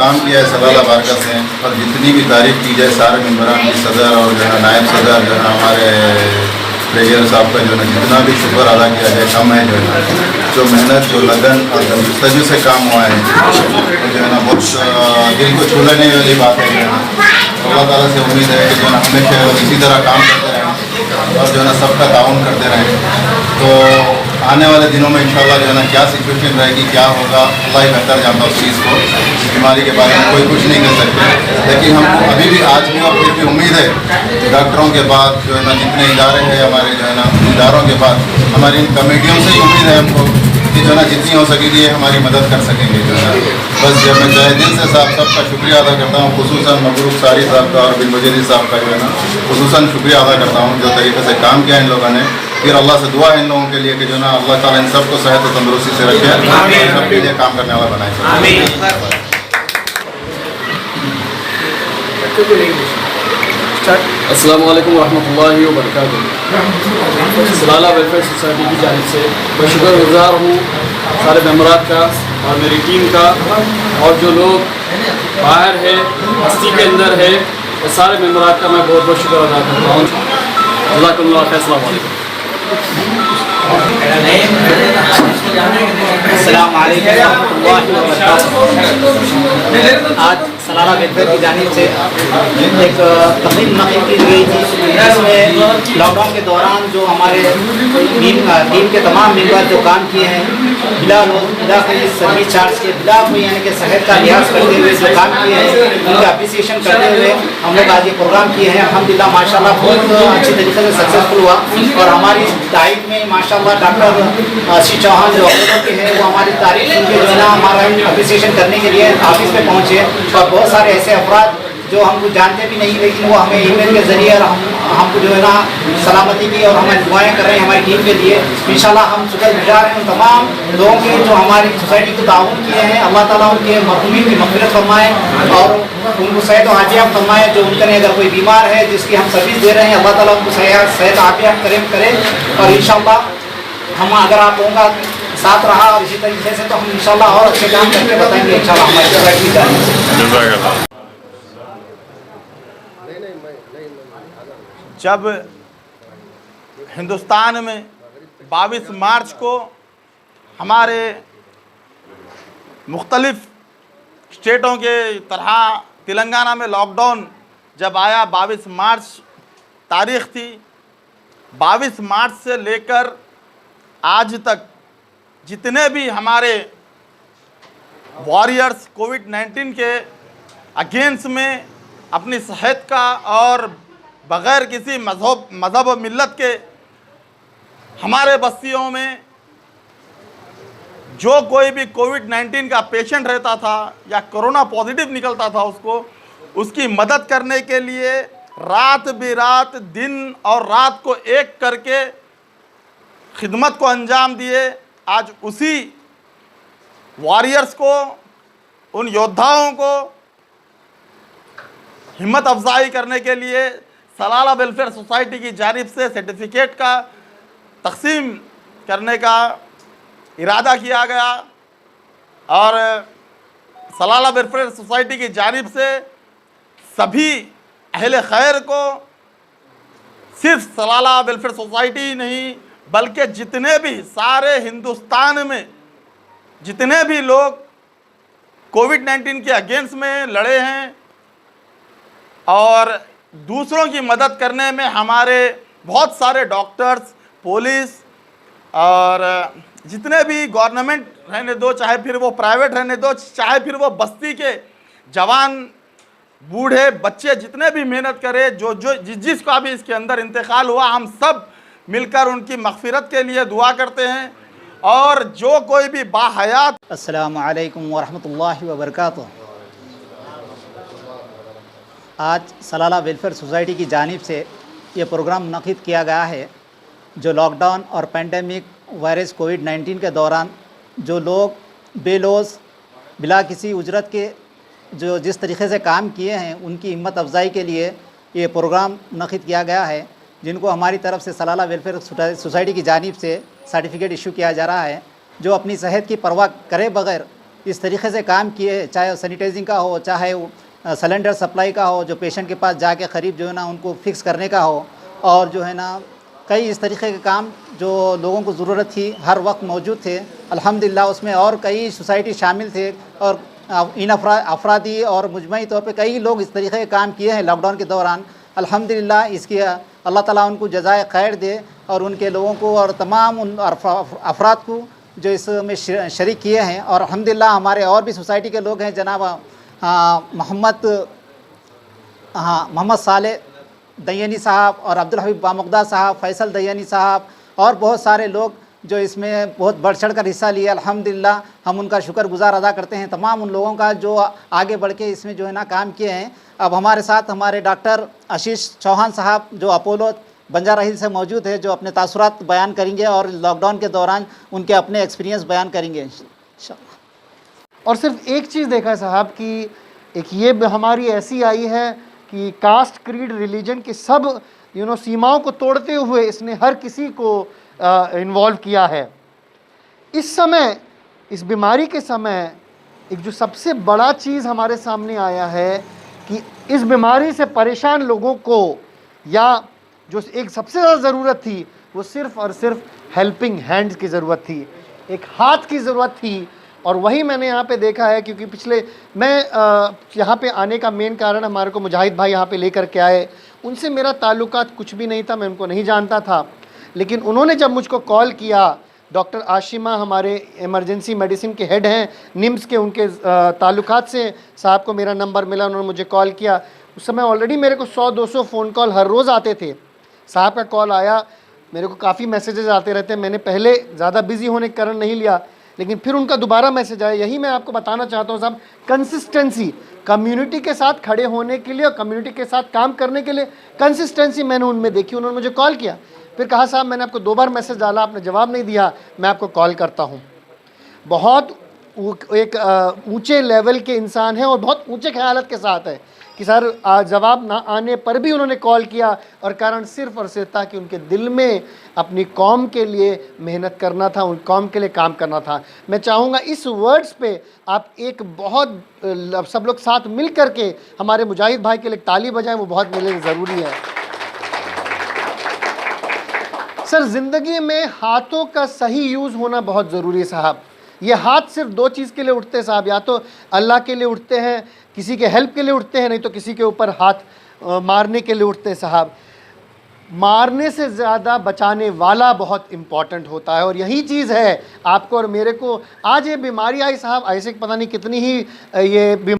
काम किया है सलाला बारका से, और जितनी भी तारीफ की जाए सारे मेम्बरान की सदर और जो है नायब सदर जो है हमारे ट्रेजर साहब का जो है जितना भी शुक्र अदा किया जाए कम है। जो है जो मेहनत जो लगन और जस्तजू से काम हुआ है जो है ना बहुत दिल को छू लेने वाली बात है। जो है ना अल्लाह ताला से उम्मीद है कि जो है ना हमेशा इसी तरह काम करते रहें और जो है ना सबका ताउन करते रहें। तो आने वाले दिनों में इंशाल्लाह जो है ना क्या सिचुएशन रहेगी, क्या होगा, अल्लाह ही बेहतर जानता है उस चीज़ को। इस बीमारी के बारे में कोई कुछ नहीं कर सकते, लेकिन हमको अभी भी आज भी और फिर भी उम्मीद है डॉक्टरों के बाद जो है ना जितने इदारे हैं हमारे जो है ना इदारों के बाद हमारी इन कमेटियों से ही उम्मीद है हमको कि जो है ना जितनी हो सकेगी ये हमारी मदद कर सकेंगे। जो है बस जब मैं चाहे दिल से साहब सबका शुक्रिया अदा करता हूँ, खुसूसन मबरूक सारी साहब का और बिन मुजरी साहब का जो है ना खुसूसन शुक्रिया अदा करता हूँ जो तरीके से काम किया इन लोगों ने। फिर अल्लाह से दुआ है इन लोगों के लिए कि जो ना अल्लाह ताला इन सबको सेहत और तंदुरुस्ती से रखे और सबके लिए काम करने वाला बनाए। अस्सलाम वालेकुम रहमतुल्लाहि व बरकातुहू। सलाला वेलफेयर सोसाइटी की जानिब से मैं शुक्रगुज़ार हूँ सारे मेम्बरान का और मेरी टीम का, और जो लोग बाहर है बस्ती के अंदर है वो सारे मेम्बरान का मैं बहुत बहुत शुक्र अदा करता हूँ। जज़ाकुमुल्लाह खैर। अस्सलाम वालेकुम। अस्सलाम वालेकुम रहमतुल्लाहि व बरकातुहू। आज सलाला वेलफेयर की जानिब से एक तकरीब मुनक़िद की गई थी जिसमें लॉकडाउन के दौरान जो हमारे टीम के तमाम मेंबर जो काम किए हैं बिला कोई सर्विस चार्ज के, बिला कोई यानी कि सेहत का लिहाज करते हुए जो काम किए हैं उनका अप्रिसिएशन करते हुए हम लोग आज ये प्रोग्राम किए हैं। अल्हम्दुलिल्लाह माशाल्लाह बहुत अच्छी तरीके से सक्सेसफुल हुआ, और हमारी दाइट में माशाल्लाह डॉक्टर श्री चौहान जो अपोलो के हैं वो हमारी तारीफ सुन के जो है ना हमारा अप्रिसिएशन करने के लिए ऑफिस में पहुँचे, और बहुत सारे ऐसे अफराद जो हमको जानते भी नहीं लेकिन वो हमें ईमेल के ज़रिए और हमको जो है ना सलामती की और हमें दुआएं कर रहे हैं हमारी टीम के लिए। इंशाल्लाह हम शुक्रगुजार हैं उन तमाम लोगों के जो हमारी सोसाइटी को ताउन किए हैं। अल्लाह ताला उनके मरहूमीन की मग़फ़िरत फरमाए और उनको सेहत और आफ़ियत फरमाए। जो उनके अगर कोई बीमार है जिसकी हम सर्विस दे रहे हैं अल्लाह ताला उनको सेहत आफ़ियत करे। और इंशाल्लाह हम अगर आप लोगों का साथ रहा और इसी तरीके से तो हम इंशाल्लाह और अच्छे काम करके बताएंगे इंशाल्लाह हमारी सोसाइटी का। जब हिंदुस्तान में 22 मार्च को हमारे मुख्तलिफ़ स्टेटों के तरह तेलंगाना में लॉकडाउन जब आया, 22 मार्च तारीख़ थी। 22 मार्च से लेकर आज तक जितने भी हमारे वॉरियर्स कोविड-19 के अगेंस्ट में अपनी सेहत का और बग़ैर किसी मज़हब और मिल्लत के हमारे बस्तियों में जो कोई भी कोविड-19 का पेशेंट रहता था या कोरोना पॉजिटिव निकलता था उसकी मदद करने के लिए रात बेरात दिन और रात को एक करके खिदमत को अंजाम दिए। आज उसी वॉरियर्स को, उन योद्धाओं को हिम्मत अफजाई करने के लिए सलाला वेलफेयर सोसाइटी की जानिब से सर्टिफिकेट का तकसीम करने का इरादा किया गया, और सलाला वेलफेयर सोसाइटी की जानिब से सभी अहले खैर को सिर्फ सलाला वेलफेयर सोसाइटी नहीं बल्कि जितने भी सारे हिंदुस्तान में जितने भी लोग कोविड-19 के अगेंस्ट में लड़े हैं और दूसरों की मदद करने में हमारे बहुत सारे डॉक्टर्स, पुलिस और जितने भी गवर्नमेंट रहने दो, चाहे फिर वो प्राइवेट रहने दो, चाहे फिर वो बस्ती के जवान, बूढ़े, बच्चे जितने भी मेहनत करे, जिसका भी इसके अंदर इंतकाल हुआ, हम सब मिलकर उनकी मग़फ़िरत के लिए दुआ करते हैं। और जो कोई भी बाहयात। अस्सलामु अलैकुम वरहमतुल्लाहि वबरकातुहू। आज सलाला वेलफेयर सोसाइटी की जानिब से ये प्रोग्राम मुनक़िद किया गया है जो लॉकडाउन और पेंडेमिक वायरस कोविड-19 के दौरान जो लोग बेलौस बिला किसी उजरत के जो जिस तरीके से काम किए हैं उनकी हिम्मत अफजाई के लिए ये प्रोग्राम मुनक़िद किया गया है, जिनको हमारी तरफ से सलाला वेलफेयर सोसाइटी की जानिब से सर्टिफिकेट इशू किया जा रहा है। जो अपनी सेहत की परवाह करे बगैर इस तरीके से काम किए, चाहे सैनिटाइजिंग का हो, चाहे सिलेंडर सप्लाई का हो, जो पेशेंट के पास जाके करीब जो है ना उनको फिक्स करने का हो, और जो है ना कई इस तरीके के काम जो लोगों को ज़रूरत थी हर वक्त मौजूद थे अल्हम्दुलिल्लाह। उसमें और कई सोसाइटी शामिल थे और इन अफरादी और मुजमई तौर पे कई लोग इस तरीके के काम किए हैं लॉकडाउन के दौरान अल्हम्दुलिल्लाह। इसकी अल्लाह ताला उनको जज़ाए खैर दे और उनके लोगों को और तमाम उन अफराद को जो इसमें शरीक किए हैं। और अल्हम्दुलिल्लाह हमारे और भी सोसाइटी के लोग हैं, जनाब मोहम्मद साले दैयानी साहब और अब्दुल हबीब बामुगदा साहब, फैसल दैयानी साहब और बहुत सारे लोग जो इसमें बहुत बढ़ चढ़ कर हिस्सा लिए अल्हम्दुलिल्लाह। हम उनका शुक्रगुजार अदा करते हैं तमाम उन लोगों का जो आगे बढ़ के इसमें जो है ना काम किए हैं। अब हमारे साथ हमारे डॉक्टर आशीष चौहान साहब जो अपोलो बंजारा हिल से मौजूद है, जो अपने तासुरात बयान करेंगे और लॉकडाउन के दौरान उनके अपने एक्सपीरियंस बयान करेंगे इंशाअल्लाह। और सिर्फ एक चीज़ देखा है साहब कि एक ये हमारी ऐसी आई है कि कास्ट, क्रीड, रिलीजन की सब सीमाओं को तोड़ते हुए इसने हर किसी को इन्वॉल्व किया है। इस समय, इस बीमारी के समय एक जो सबसे बड़ा चीज़ हमारे सामने आया है कि इस बीमारी से परेशान लोगों को या जो एक सबसे ज़्यादा ज़रूरत थी वो सिर्फ़ और सिर्फ हेल्पिंग हैंड्स की ज़रूरत थी, एक हाथ की ज़रूरत थी। और वही मैंने यहाँ पे देखा है, क्योंकि पिछले मैं यहाँ पे आने का मेन कारण हमारे को मुजाहिद भाई यहाँ पे लेकर के आए। उनसे मेरा ताल्लुकात कुछ भी नहीं था, मैं उनको नहीं जानता था, लेकिन उन्होंने जब मुझको कॉल किया, डॉक्टर आशिमा हमारे इमरजेंसी मेडिसिन के हेड हैं निम्स के, उनके ताल्लुकात से साहब को मेरा नंबर मिला, उन्होंने मुझे कॉल किया। उस समय ऑलरेडी मेरे को 100-200 फ़ोन कॉल हर रोज़ आते थे। साहब का कॉल आया, मेरे को काफ़ी मैसेजेस आते रहते, मैंने पहले ज़्यादा बिजी होने के कारण नहीं लिया, लेकिन फिर उनका दोबारा मैसेज आया। यही मैं आपको बताना चाहता हूँ साहब, कंसिस्टेंसी, कम्युनिटी के साथ खड़े होने के लिए और कम्युनिटी के साथ काम करने के लिए कंसिस्टेंसी मैंने उनमें देखी। उन्होंने मुझे कॉल किया, फिर कहा साहब मैंने आपको 2 बार मैसेज डाला, आपने जवाब नहीं दिया, मैं आपको कॉल करता हूँ। बहुत एक ऊंचे लेवल के इंसान हैं और बहुत ऊंचे ख्यालात के साथ है कि सर जवाब ना आने पर भी उन्होंने कॉल किया, और कारण सिर्फ़ और सिर्फ था कि उनके दिल में अपनी कौम के लिए मेहनत करना था, उन कौम के लिए काम करना था। मैं चाहूँगा इस वर्ड्स पे आप एक बहुत सब लोग साथ मिल कर के हमारे मुजाहिद भाई के लिए ताली बजाएं, वो बहुत मेरे लिए ज़रूरी है। सर ज़िंदगी में हाथों का सही यूज़ होना बहुत ज़रूरी है साहब। ये हाथ सिर्फ 2 चीज़ के लिए उठते हैं साहब, या तो अल्लाह के लिए उठते हैं, किसी के हेल्प के लिए उठते हैं, नहीं तो किसी के ऊपर हाथ मारने के लिए उठते हैं साहब। मारने से ज़्यादा बचाने वाला बहुत इम्पॉर्टेंट होता है, और यही चीज़ है आपको और मेरे को। आज ये बीमारी आई साहब, ऐसे पता नहीं कितनी ही ये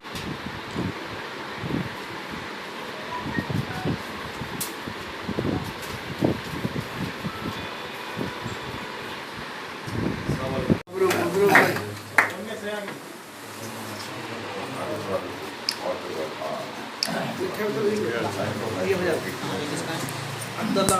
अब्दुल्ला